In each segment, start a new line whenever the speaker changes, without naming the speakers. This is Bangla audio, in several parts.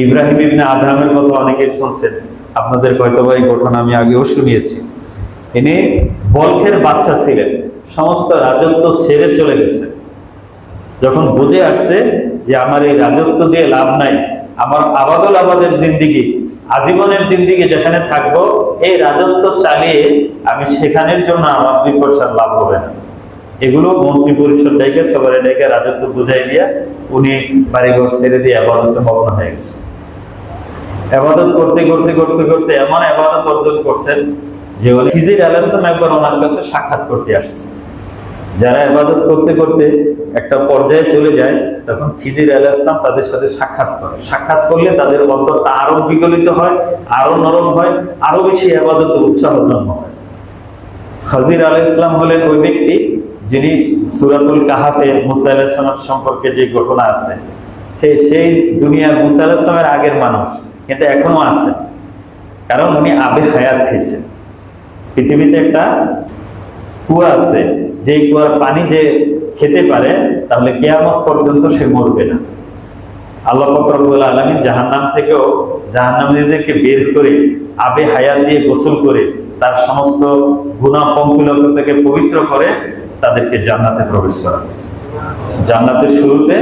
ইব্রাহিম ইবনে আদহামের কথা অনেকেই শুনছেন, আপনাদের হয়তোবা এই ঘটনা আমি আগেও শুনিয়েছি। ইনি বলখের বাদশা ছিলেন, সমস্ত রাজত্ব ছেড়ে চলে গেছে। যখন বুঝে আসছে যে আমার এই রাজত্ব দিয়ে লাভ নাই, আমার আবাদুল আবাদের জিন্দিগি, আজীবনের জিন্দিগি যেখানে থাকবো, এই রাজত্ব চালিয়ে আমি সেখানের জন্য আমার 2 পয়সার লাভ হবে না। এগুলো মন্ত্রী পরিষদ ডেকে সবাই ডেকে রাজত্ব বুঝাই দিয়া উনি বাড়িঘর ছেড়ে দিয়ে আবাদতে মগ্ন হয়ে গেছে। আবাদত করতে করতে করতে করতে এমন আবাদত অর্জন করছেন যে খিজির আলাইহিস সালাম একবার ওনার কাছে সাক্ষাৎ করতে আসছে। যারা ইবাদত করতে করতে একটা পর্যায়ে চলে যায়, তখন খিজির আলাইহিস সালাম তাদের সাথে সাক্ষাৎ করে। সাক্ষাৎ করলে তাদের অন্তরটা আরো বিগলিত হয়, আরো নরম হয়, আরো বেশি ইবাদতে উৎসাহ জন্ম হয়। খিজির আলাইহিস সালাম হলেন ওই ব্যক্তি যিনি সূরাতুল কাহাফে মুসা আলাইহিস সালাম সম্পর্কে যে ঘটনা আছে, সেই দুনিয়ার মুসা আলাইহিস সালামের আগের মানুষ, কিন্তু এখনো আছে। কারণ উনি আবে হায়াত খাইছেন। পৃথিবীতে একটা কুয়া আছে, যে কুয়ার পানি যে খেতে পারে তাহলে কিয়ামত পর্যন্ত সে মরবে না। আল্লাহ পাক রব্বুল আলামিন জাহান্নাম থেকেও জাহান্নামীদেরকে বের করে আবে হায়াত দিয়ে গোসল করে তার সমস্ত গুনাহ পঙ্কিলতা থেকে পবিত্র করে তাদেরকে জান্নাতে প্রবেশ করাবে। জান্নাতের শুরুতে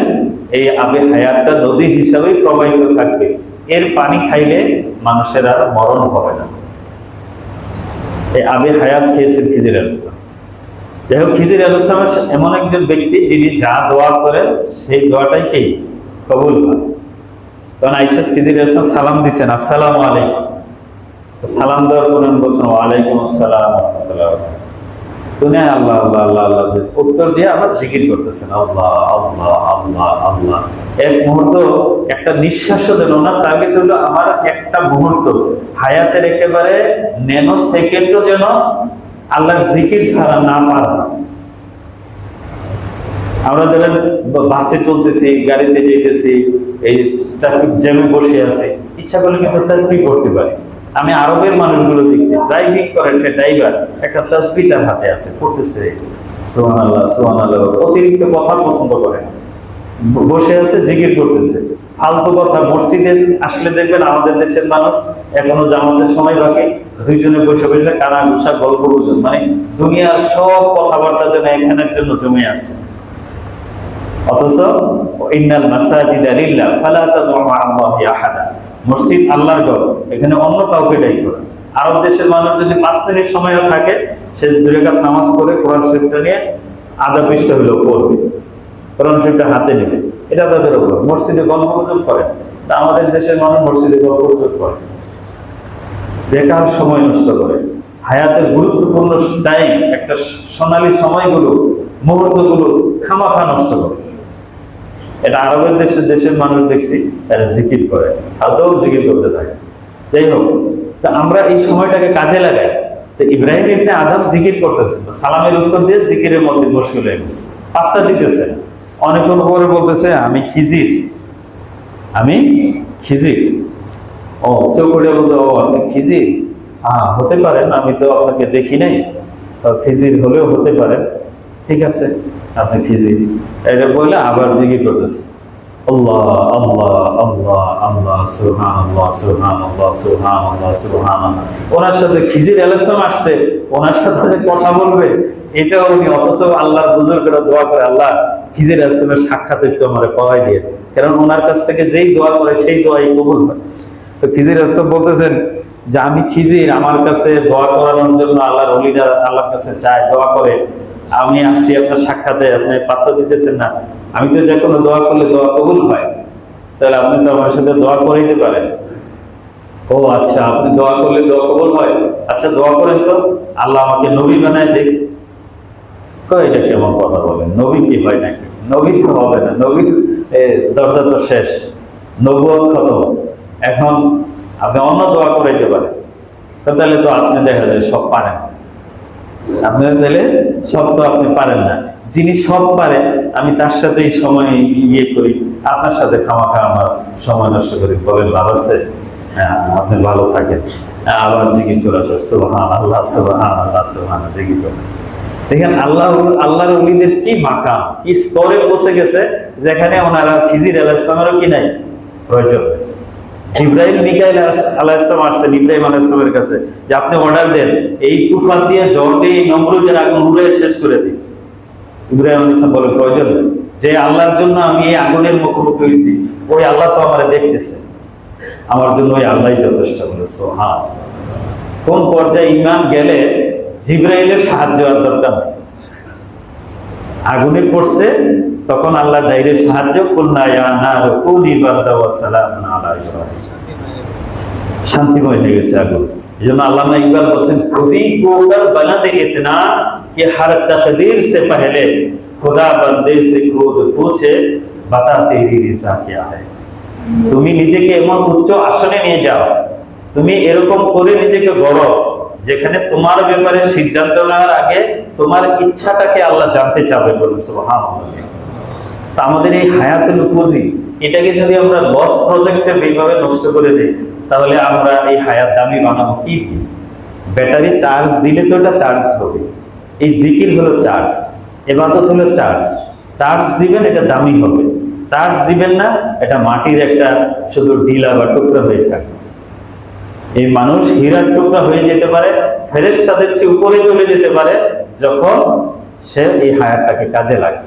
এই আবে হায়াতটা নদী হিসাবেই প্রবাহিত থাকবে। এর পানি খাইলে মানুষের আর মরণ হবে না। এই আবে হায়াত খেয়েছেন খিজির আলাইহিস সালাম। যাই হোক, খিজির আলাইহিস সালাম এমন একজন ব্যক্তি যিনি যা দোয়া করেন সেই দোয়াটাই কি কবুল হয়। তখন আয়েশা খিজির আলাইহিস সালাম সালাম দিচ্ছেন, আসসালামু আলাইকুম। সালাম দেওয়ার পর বলছেন ওয়ালাইকুম আসসালাম ওয়া রাহমাতুল্লাহ। শুনে আল্লাহ আল্লাহ আল্লাহ আল্লাহ উত্তর দিয়ে আবার জিকির করতেছেন আল্লাহ আল্লাহ আল্লাহ আল্লাহ। এক মুহূর্ত, একটা নিঃশ্বাসও যেন না, টার্গেট হলো আমার একটা মুহূর্ত, হায়াতের একেবারে ন্যানো সেকেন্ডও যেন আল্লাহর জিকির ছাড়া না পারা। আমরা ধরেন বাসে চলতেছি, গাড়িতে যেতেছি, এই ট্রাফিক জ্যামে বসে আছে, ইচ্ছা করলে কিন্তু তাসবিহ করতে পারি। আমি আরবের মানুষগুলো দেখছি, ড্রাইভিং করে সে ড্রাইভার, একটা তাসবিহ তার হাতে আছে, পড়তেছে সুবহানাল্লাহ সুবহানাল্লাহ। অতিরিক্ত কথা পছন্দ করে না, বসে আছে জিকির করতেছে। ফালতু কথা মসজিদে আসলে দেখবেন আমাদের দেশের মানুষ এখনো জামাতের সময় বাকি, দুইজনে বসে বসে কানা ঘুষা গল্প গুজব, মানে দুনিয়ার সব কথাবার্তা যেন এখানের জন্য জমে আছে। অথচ ইন্নাল মাসাজিদা লিল্লাহ ফালা তাদউ মা আল্লাহি আহাদা, মসজিদ আল্লাহর ঘর, এখানে অন্য কাউকে ডাইকো না। আরব দেশের মানুষ যদি 5 মিনিট সময়ও থাকে, সে 2 রাকাত নামাজ পড়ে কোরআন শরীফটা নিয়ে আধা পৃষ্ঠা হলেও পড়বে, কোরআন শরীফটা হাতে নেবে, এটা তাদের উপর। মসজিদে গল্প গুজব করে, তা আমাদের দেশের মানুষ মসজিদে গল্প গুজব করে, বেকার সময় নষ্ট করে। হায়াতের গুরুত্বপূর্ণ টাইম, একটা সোনালী সময়গুলো, মুহূর্তগুলো খামাখা নষ্ট করে। এটা আরবের দেশের মানুষ দেখছি তারা জিকির করে, আদৌ জিকির করতে থাকে। যাই হোক, তো আমরা এই সময়টাকে কাজে লাগাই। তো ইব্রাহিম ইবনে আদম জিকির করতেছে, সালামের উত্তর দিয়ে জিকিরের মধ্যে মুশকিল হয়ে গেছে, পাত্তা দিতেছে। অনেকক্ষণ পরে বলতেছে আমি খিজির, আমি খিজির। ও চোখ করে বলতে, ও আপনি খিজির? হ্যাঁ হতে পারেন, আমি তো আপনাকে দেখি নাই, খিজির হলেও হতে পারেন, ঠিক আছে আপনি খিজির। এটা বলে আবার জিকির করতেছে আল্লাহ আল্লাহ আল্লাহ আল্লাহ সুবহানাল্লাহ সুবহানাল্লাহ সুবহানাল্লাহ সুবহানাল্লাহ। ওনার সাথে খিজির আলাইহিস সালাম আসছে, ওনার সাথে যে কথা বলবে এটাও উনি, অথচ আল্লাহর বুজুর্গরা দোয়া করে আল্লাহ খিজির আলাইহিস সালামের সাক্ষাৎ একটু আমারে পাওয়াই দিয়ে, কারণ ওনার কাছ থেকে যেই দোয়া করে সেই দোয়াই কবুল হয়। তো খিজির আলাইহিস সালাম বলতেছেন যে আমি খিজির, আমার কাছে দোয়া করানোর জন্য আল্লাহর ওলিরা আল্লাহর কাছে চায়, দোয়া করে, আমি আসছি আপনার সাক্ষাতে, আপনি পাত্র দিতেছেন না। আমি তো যে কোনো দোয়া করলে দোয়া কবুল হয়, তাহলে আপনি তো আমার সাথে দোয়া করাইতে পারেন। ও আচ্ছা, আপনি দোয়া করলে দোয়া কবুল হয়, আচ্ছা দোয়া করেন তো, আল্লাহ আমাকে নবী বানায় দেখ। এটা কেমন কথা বলেন, নবী কি হয় নাকি? নবী তো হবে না, নবীর দরজা তো শেষ, নবুয়ত খতম। এখন আপনি অন্য দোয়া করাইতে পারেন, তাহলে তো আপনি দেখা যায় সব পারেন। আপনি তাহলে সব তো আপনি পারেন না, যিনি সব পারে আমি তার সাথেই সময় ইয়ে করি, আপনার সাথে খামাখা আমার সময় নষ্ট করি, বলেন লাভ আছে? হ্যাঁ, আপনি ভালো থাকেন। আবার জিকির করে আসে সুবহানাল্লাহ সুবহানাল্লাহ সুবহানাল্লাহ, জিকির করতেছে। দেখেন আল্লাহর ওলিদের কি মাকাম, কি স্তরে পৌঁছে গেছে, যেখানে ওনারা খিজির আলাইহিস সালামেরও কি নাই প্রয়োজন। জিবরাইল মিকাইল আলাইহিস সালাম আসছেন ইব্রাহিম আলাইহিস সালামের কাছে যে আপনি অর্ডার দেন এই তুফান দিয়ে ঝড় দিয়ে এই নমরুদের আগুন উড়িয়ে শেষ করে দিন। ইব্রাহিম আলাইহিস সালাম বলেন প্রয়োজন নেই, যে আল্লাহর জন্য আমি এই আগুনের মুখোমুখি হয়েছি ওই আল্লাহ তো আমারে দেখতেছে, আমার জন্য ওই আল্লাহই যথেষ্ট। বলে সুবহান। কোন পর্যায়ে ঈমান গেলে জিবরাইলের সাহায্য আর দরকার নেই। আগুনে পড়ছে তখন আল্লাহ ডাইরেক্ট সাহায্য কুলনা ইয়া নারু কুনি বারদা ওয়া সালামান আলা ইব্রাহিম, শান্তিময় হয়ে গেছে আগুন। এজন্য আল্লামা ইকবাল বলেন খুদি কো কর বনা দে ইতনা कि हर तकदीर से पहले खुदा बंदे से खुद पूछे बता तेरी रिजा क्या है। তুমি নিজেকে এমন উচ্চ আসনে নিয়ে যাও, তুমি এরকম করে নিজেকে গড়ো যেখানে তোমার ব্যাপারে সিদ্ধান্ত নেওয়ার আগে তোমার ইচ্ছাটাকে আল্লাহ জানতে চাবেন। বলে সুবহানাল্লাহ। তা আমাদের এই হায়াতুল পুঁজি এটাকে যদি আমরা লস প্রজেক্টে এইভাবে নষ্ট করে দিই তাহলে আমরা এই হায়াত দামি বানাবো কি দিয়ে? ব্যাটারি চার্জ দিলে তো এটা চার্জ হবে। এই জিকির হলো চার্জ, ইবাদত হলো চার্জ। চার্জ দিবেন এটা দামি হবে, চার্জ দিবেন না এটা মাটির একটা শুধু ঢিলা বা টুকরা হয়ে থাকবে। এই মানুষ হীরার টুকরা হয়ে যেতে পারে, ফেরেশতাদের চেয়ে উপরে চলে যেতে পারে যখন সে এই হায়াতটাকে কাজে লাগে।